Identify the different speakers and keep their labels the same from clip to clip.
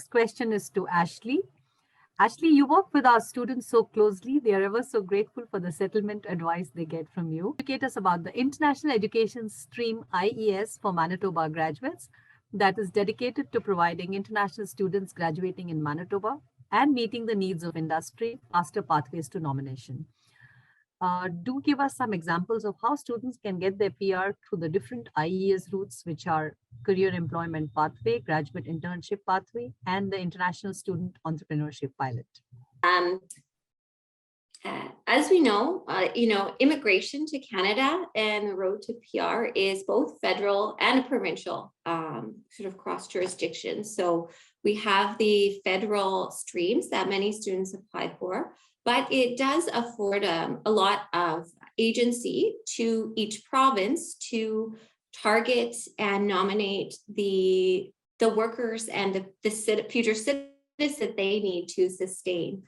Speaker 1: next question is to Ashley. Ashley, you work with our students so closely. They are ever so grateful for the settlement advice they get from you. Educate us about the International Education Stream IES for Manitoba graduates that is dedicated to providing international students graduating in Manitoba and meeting the needs of industry, faster pathways to nomination. Do give us some examples of how students can get their PR through the different IES routes, which are Career Employment Pathway, Graduate Internship Pathway, and the International Student Entrepreneurship Pilot.
Speaker 2: As we know, immigration to Canada and the road to PR is both federal and provincial, sort of cross jurisdictions. So we have the federal streams that many students apply for, but it does afford a lot of agency to each province to target and nominate the workers and the future citizens that they need to sustain.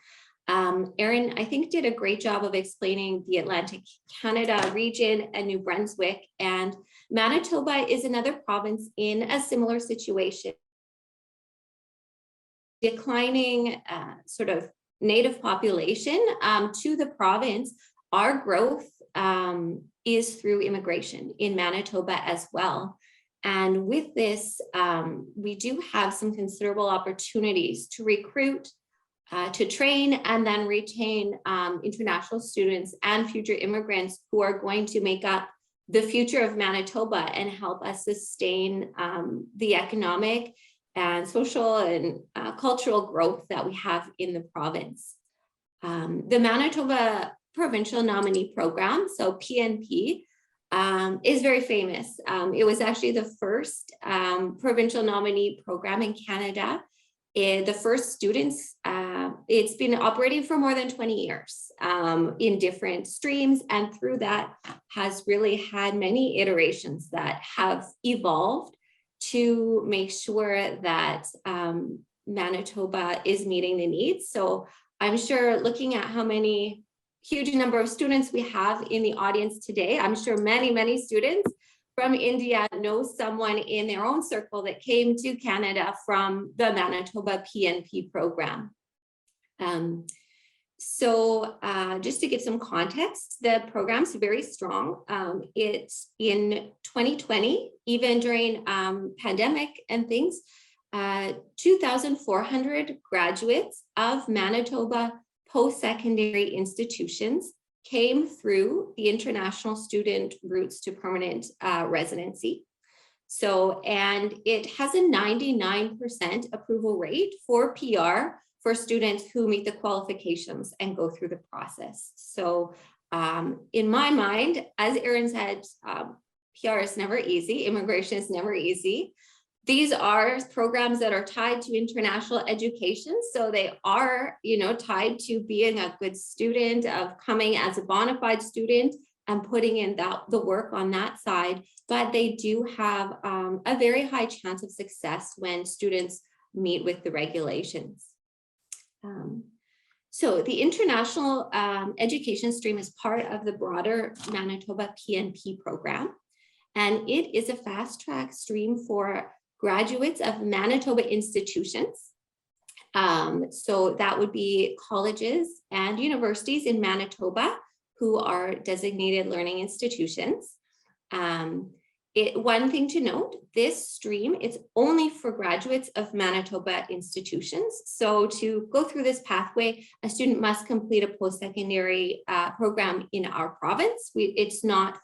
Speaker 2: Erin, I think, did a great job of explaining the Atlantic Canada region and New Brunswick, and Manitoba is another province in a similar situation. Declining sort of native population to the province, our growth is through immigration in Manitoba as well. And with this, we do have some considerable opportunities to recruit, to train and then retain international students and future immigrants who are going to make up the future of Manitoba and help us sustain the economic and social and cultural growth that we have in the province. The Manitoba Provincial Nominee Program, so PNP, is very famous. It was actually the first provincial nominee program in Canada. The first students, it's been operating for more than 20 years in different streams, and through that has really had many iterations that have evolved to make sure that Manitoba is meeting the needs. So I'm sure, looking at how many huge number of students we have in the audience today, I'm sure many students from India know someone in their own circle that came to Canada from the Manitoba PNP program. Just to give some context, the program's very strong. It's in 2020, even during pandemic and things, 2,400 graduates of Manitoba post-secondary institutions came through the international student routes to permanent residency. So, and it has a 99% approval rate for PR for students who meet the qualifications and go through the process. So in my mind, as Erin said, PR is never easy, immigration is never easy. These are programs that are tied to international education. So they are, tied to being a good student, of coming as a bona fide student and putting in the work on that side. But they do have a very high chance of success when students meet with the regulations. So the international education stream is part of the broader Manitoba PNP program, and it is a fast track stream for graduates of Manitoba institutions. So that would be colleges and universities in Manitoba who are designated learning institutions. One thing to note, this stream, it's only for graduates of Manitoba institutions. So to go through this pathway, a student must complete a post-secondary program in our province. It's not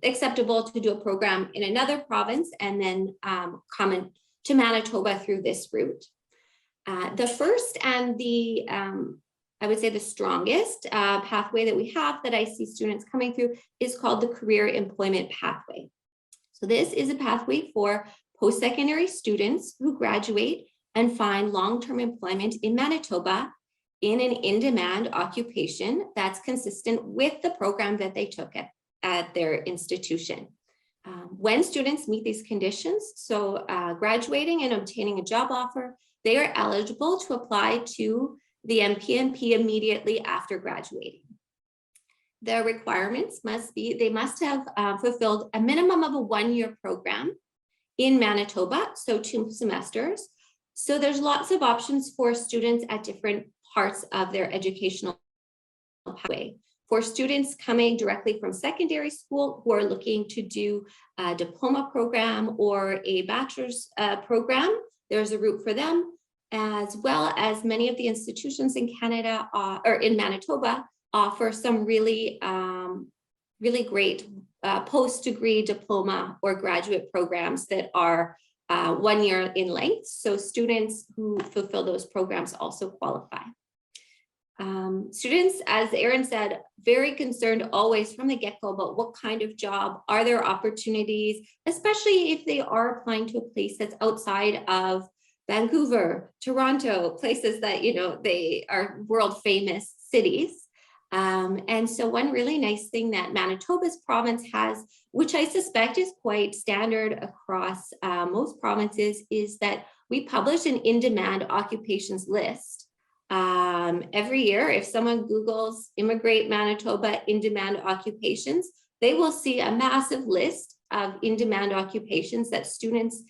Speaker 2: acceptable to do a program in another province and then come to Manitoba through this route. The first and the I would say the strongest pathway that we have that I see students coming through is called the Career Employment Pathway. So this is a pathway for post-secondary students who graduate and find long-term employment in Manitoba in an in-demand occupation that's consistent with the program that they took at their institution. When students meet these conditions, so graduating and obtaining a job offer, they are eligible to apply to the MPNP immediately after graduating. The requirements must be, they must have fulfilled a minimum of a 1-year program in Manitoba, so 2 semesters, So there's lots of options for students at different parts of their educational pathway. For students coming directly from secondary school who are looking to do a diploma program or a bachelor's program, there's a route for them, as well as many of the institutions in Canada or in Manitoba offer some really, really great post-degree diploma or graduate programs that are 1 year in length. So students who fulfill those programs also qualify. Students, as Erin said, very concerned always from the get-go about what kind of job, are there opportunities, especially if they are applying to a place that's outside of Vancouver, Toronto, places that, you know, they are world famous cities. And so one really nice thing that Manitoba's province has, which I suspect is quite standard across most provinces, is that we publish an in-demand occupations list. Every year, if someone Googles immigrate Manitoba in-demand occupations, they will see a massive list of in-demand occupations that students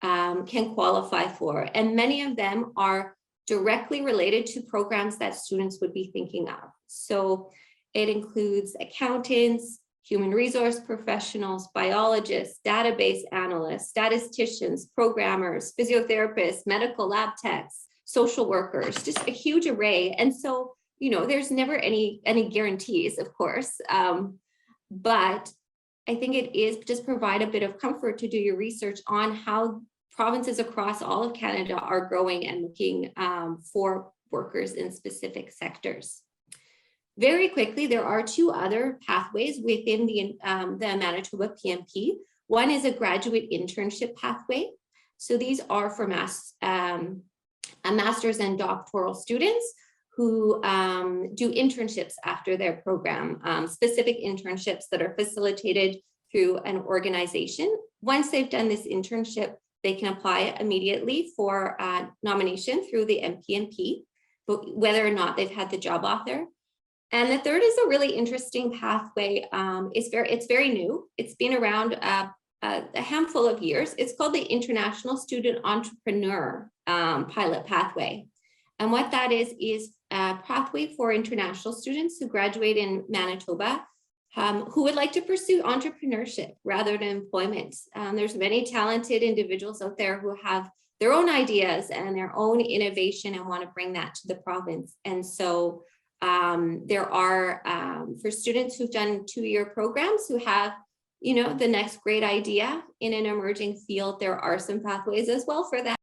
Speaker 2: can qualify for. And many of them are directly related to programs that students would be thinking of. So it includes accountants, human resource professionals, biologists, database analysts, statisticians, programmers, physiotherapists, medical lab techs, social workers, just a huge array. And so, you know, there's never any guarantees, of course, but I think it is just provide a bit of comfort to do your research on how provinces across all of Canada are growing and looking for workers in specific sectors. Very quickly, there are two other pathways within the Manitoba PMP. One is a graduate internship pathway. So these are for master's and doctoral students who do internships after their program, specific internships that are facilitated through an organization. Once they've done this internship, they can apply immediately for nomination through the MPNP, but whether or not they've had the job offer. And the third is a really interesting pathway. It's very new. It's been around a handful of years. It's called the International Student Entrepreneur Pilot Pathway. And what that is a pathway for international students who graduate in Manitoba who would like to pursue entrepreneurship rather than employment. There's many talented individuals out there who have their own ideas and their own innovation and want to bring that to the province. And so there are, for students who've done 2-year programs who have, you know, the next great idea in an emerging field, there are some pathways as well for that.